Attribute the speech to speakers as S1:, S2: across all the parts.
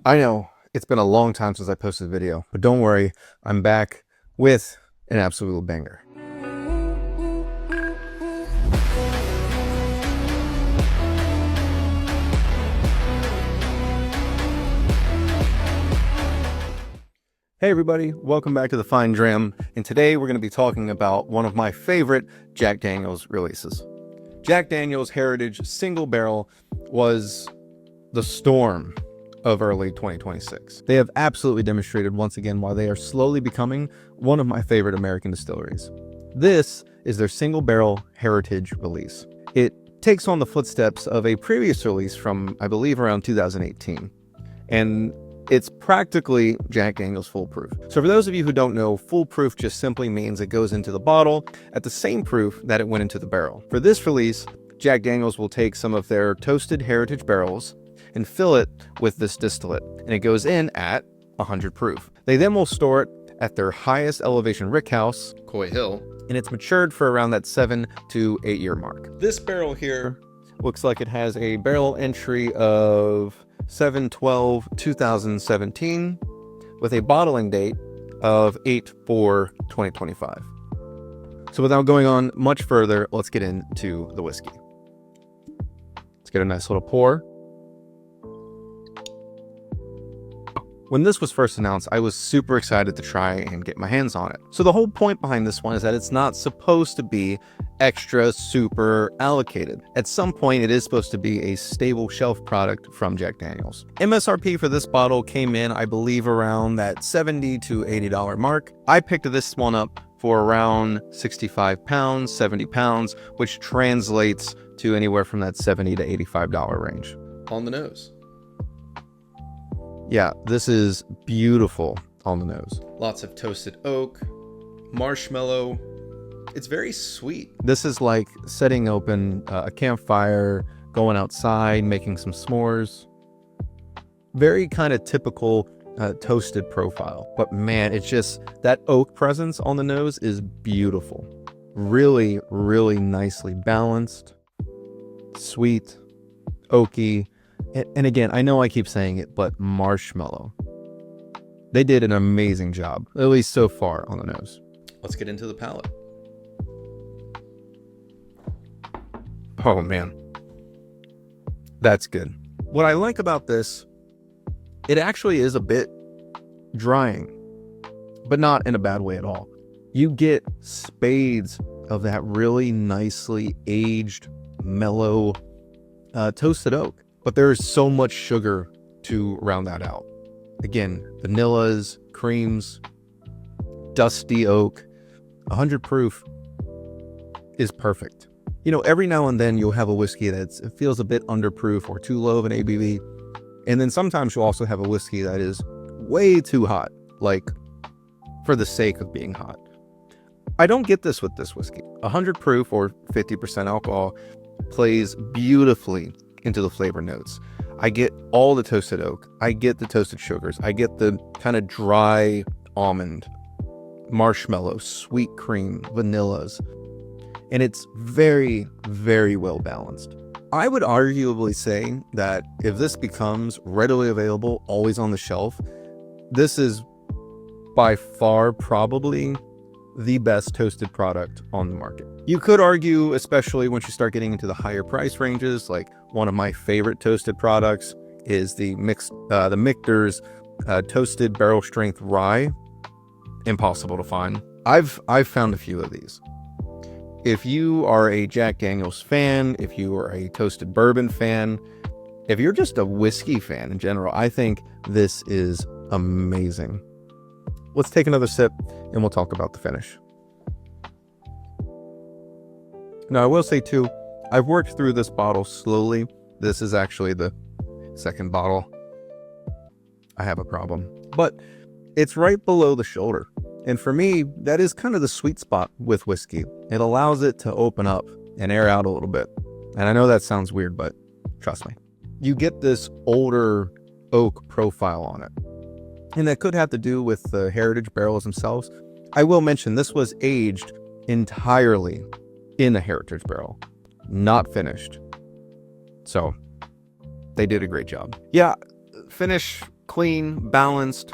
S1: I know it's been a long time since I posted a video, but don't worry, I'm back with an absolute banger. Hey everybody, welcome back to the Fine Dram, and today we're going to be talking about one of my favorite Jack Daniel's releases. Jack Daniel's Heritage Single Barrel was the storm of early 2026. They have absolutely demonstrated once again why they are slowly becoming one of my favorite American distilleries. This is their Single Barrel Heritage release. It takes on the footsteps of a previous release from, I believe, around 2018. And it's practically Jack Daniel's Foolproof. So for those of you who don't know, Foolproof just simply means it goes into the bottle at the same proof that it went into the barrel. For this release, Jack Daniel's will take some of their toasted heritage barrels and fill it with this distillate, and it goes in at 100 proof. They then will store it at their highest elevation rickhouse, Coy Hill, and it's matured for around that 7 to 8 year mark. This barrel here looks like it has a barrel entry of 7/12/2017 with a bottling date of 8/4/2025. So without going on much further, let's get into the whiskey. Let's get a nice little pour. When this was first announced, I was super excited to try and get my hands on it. So the whole point behind this one is that it's not supposed to be extra super allocated. At some point, it is supposed to be a stable shelf product from Jack Daniel's. MSRP for this bottle came in, I believe, around that $70 to $80 mark. I picked this one up for around 65 pounds, 70 pounds, which translates to anywhere from that $70 to $85 range. On the nose. Yeah, this is beautiful on the nose. Lots of toasted oak, marshmallow. It's very sweet. This is like setting open a campfire, going outside, making some s'mores. Very kind of typical toasted profile. But man, it's just, that oak presence on the nose is beautiful. Really, really nicely balanced, sweet, oaky. And again, I know I keep saying it, but marshmallow. They did an amazing job, at least so far on the nose. Let's get into the palate. Oh man, that's good. What I like about this, it actually is a bit drying, but not in a bad way at all. You get spades of that really nicely aged, mellow, toasted oak. But there is so much sugar to round that out. Again, vanillas, creams, dusty oak, 100 proof is perfect. You know, every now and then you'll have a whiskey that feels a bit underproof or too low of an ABV. And then sometimes you'll also have a whiskey that is way too hot, like for the sake of being hot. I don't get this with this whiskey. 100 proof or 50% alcohol plays beautifully into the flavor notes. I get all the toasted oak, I get the toasted sugars, I get the kind of dry almond, marshmallow, sweet cream, vanillas, and it's very, very well balanced. I would arguably say that if this becomes readily available, always on the shelf, this is by far probably the best toasted product on the market. You could argue, especially once you start getting into the higher price ranges, like one of my favorite toasted products is the Michter's toasted barrel strength rye. Impossible to find. I've found a few of these. If you are a Jack Daniel's fan, if you are a toasted bourbon fan, if you're just a whiskey fan in general, I think this is amazing. Let's take another sip and we'll talk about the finish. Now, I will say too, I've worked through this bottle slowly. This is actually the second bottle. I have a problem, but it's right below the shoulder. And for me, that is kind of the sweet spot with whiskey. It allows it to open up and air out a little bit. And I know that sounds weird, but trust me. You get this older oak profile on it. And that could have to do with the heritage barrels themselves. I will mention this was aged entirely in a heritage barrel, not finished. So they did a great job. Yeah, finish Clean, balanced,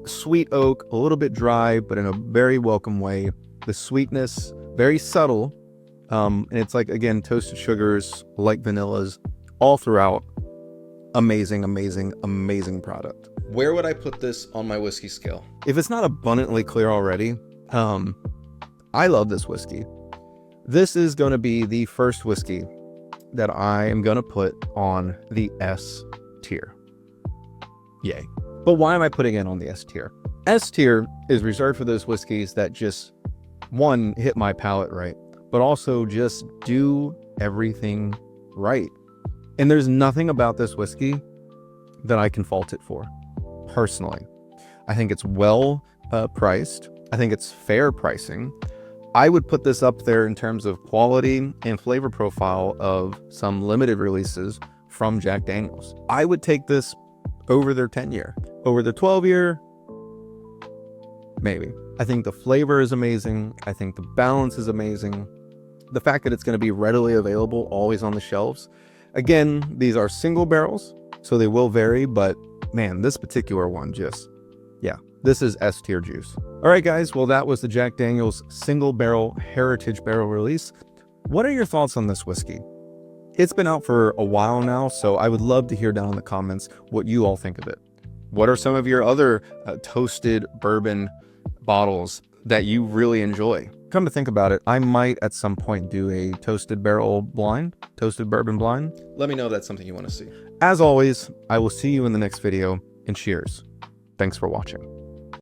S1: sweet oak, a little bit dry, but in a very welcome way. The sweetness, very subtle. And it's like, again, toasted sugars, light vanillas, all throughout. Amazing, amazing, amazing product. Where would I put this on my whiskey scale? If it's not abundantly clear already, I love this whiskey. This is going to be the first whiskey that I am going to put on the S tier. Yay. But why am I putting it on the S tier? S tier is reserved for those whiskeys that just, one, hit my palate right, but also just do everything right. And there's nothing about this whiskey that I can fault it for, personally. I think it's well priced. I think it's fair pricing. I would put this up there in terms of quality and flavor profile of some limited releases from Jack Daniel's. I would take this over their 10-year. Over the 12-year, maybe. I think the flavor is amazing. I think the balance is amazing. The fact that it's going to be readily available, always on the shelves. Again, these are single barrels, so they will vary, but man, this particular one just, yeah, this is S tier juice. All right, guys, well, that was the Jack Daniel's single barrel heritage barrel release. What are your thoughts on this whiskey? It's been out for a while now, so I would love to hear down in the comments what you all think of it. What are some of your other toasted bourbon bottles that you really enjoy? Come to think about it, I might at some point do a toasted bourbon blind. Let me know if that's something you want to see. As always, I will see you in the next video, and cheers. Thanks for watching.